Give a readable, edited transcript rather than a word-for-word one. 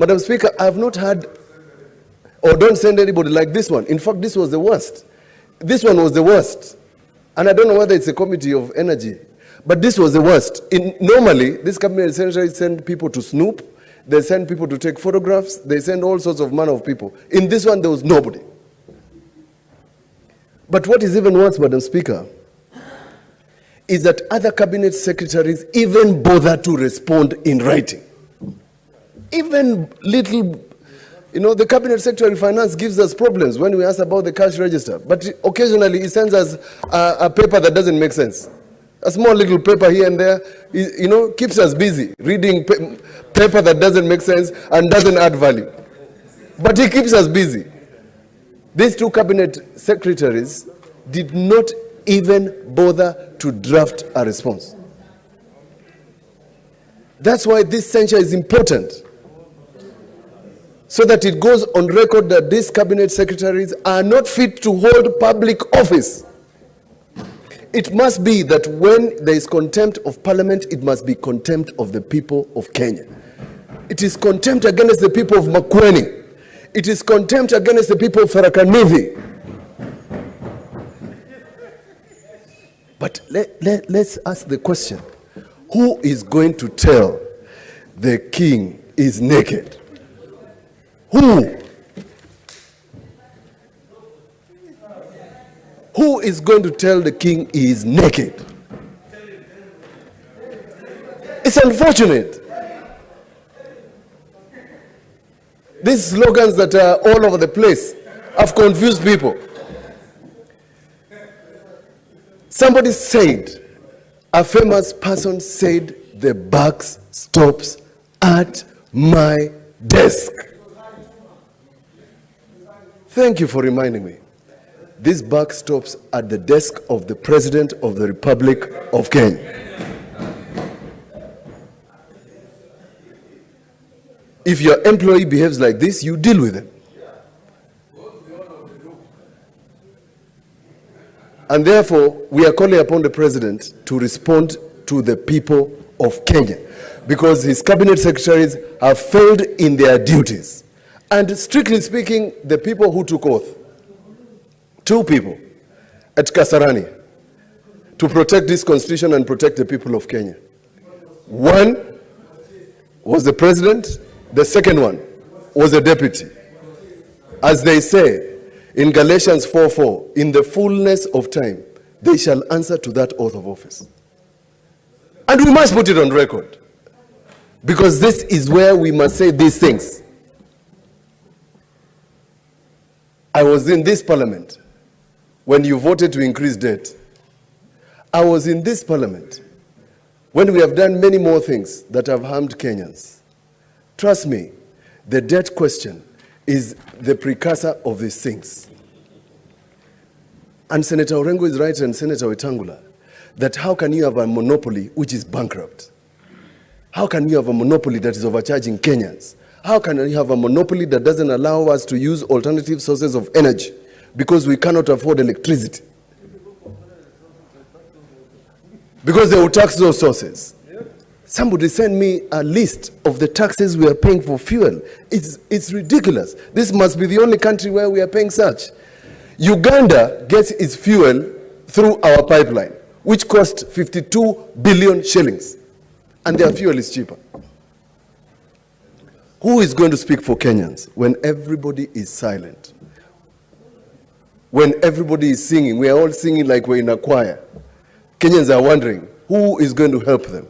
Madam Speaker, I have not had, or don't send anybody like this one. In fact, this was the worst. This one was the worst. And I don't know whether it's a committee of energy, but this was the worst. Normally, this cabinet secretary send people to snoop, they send people to take photographs, they send all sorts of manner of people. In this one, there was nobody. But what is even worse, Madam Speaker, is that other cabinet secretaries even bother to respond in writing. Even little, the Cabinet Secretary of Finance gives us problems when we ask about the cash register. But occasionally he sends us a paper that doesn't make sense. A small little paper here and there, keeps us busy reading paper that doesn't make sense and doesn't add value. But he keeps us busy. These two cabinet secretaries did not even bother to draft a response. That's why this censure is important, so that it goes on record that these cabinet secretaries are not fit to hold public office. It must be that when there is contempt of parliament, it must be contempt of the people of Kenya. It is contempt against the people of Makueni. It is contempt against the people of Tharaka-Nithi. But let's ask the question, who is going to tell the king is naked? Who? Who is going to tell the king he is naked? It's unfortunate. These slogans that are all over the place have confused people. Somebody said, a famous person said, the buck stops at my desk. Thank you for reminding me. This buck stops at the desk of the President of the Republic of Kenya. If your employee behaves like this, you deal with them. And therefore, we are calling upon the President to respond to the people of Kenya, because his cabinet secretaries have failed in their duties. And strictly speaking, the people who took oath, two people at Kasarani, to protect this constitution and protect the people of Kenya. One was the president, the second one was a deputy. As they say in Galatians 4:4, in the fullness of time, they shall answer to that oath of office. And we must put it on record, because this is where we must say these things. I was in this parliament when you voted to increase debt. I was in this parliament when we have done many more things that have harmed Kenyans. Trust me, the debt question is the precursor of these things. And Senator Orengo is right, and Senator Wetangula, that how can you have a monopoly which is bankrupt? How can you have a monopoly that is overcharging Kenyans? How can you have a monopoly that doesn't allow us to use alternative sources of energy because we cannot afford electricity? Because they will tax those sources. Somebody send me a list of the taxes we are paying for fuel. It's ridiculous. This must be the only country where we are paying such. Uganda gets its fuel through our pipeline, which cost 52 billion shillings. And their fuel is cheaper. Who is going to speak for Kenyans when everybody is silent? When everybody is singing, we are all singing like we're in a choir. Kenyans are wondering, who is going to help them?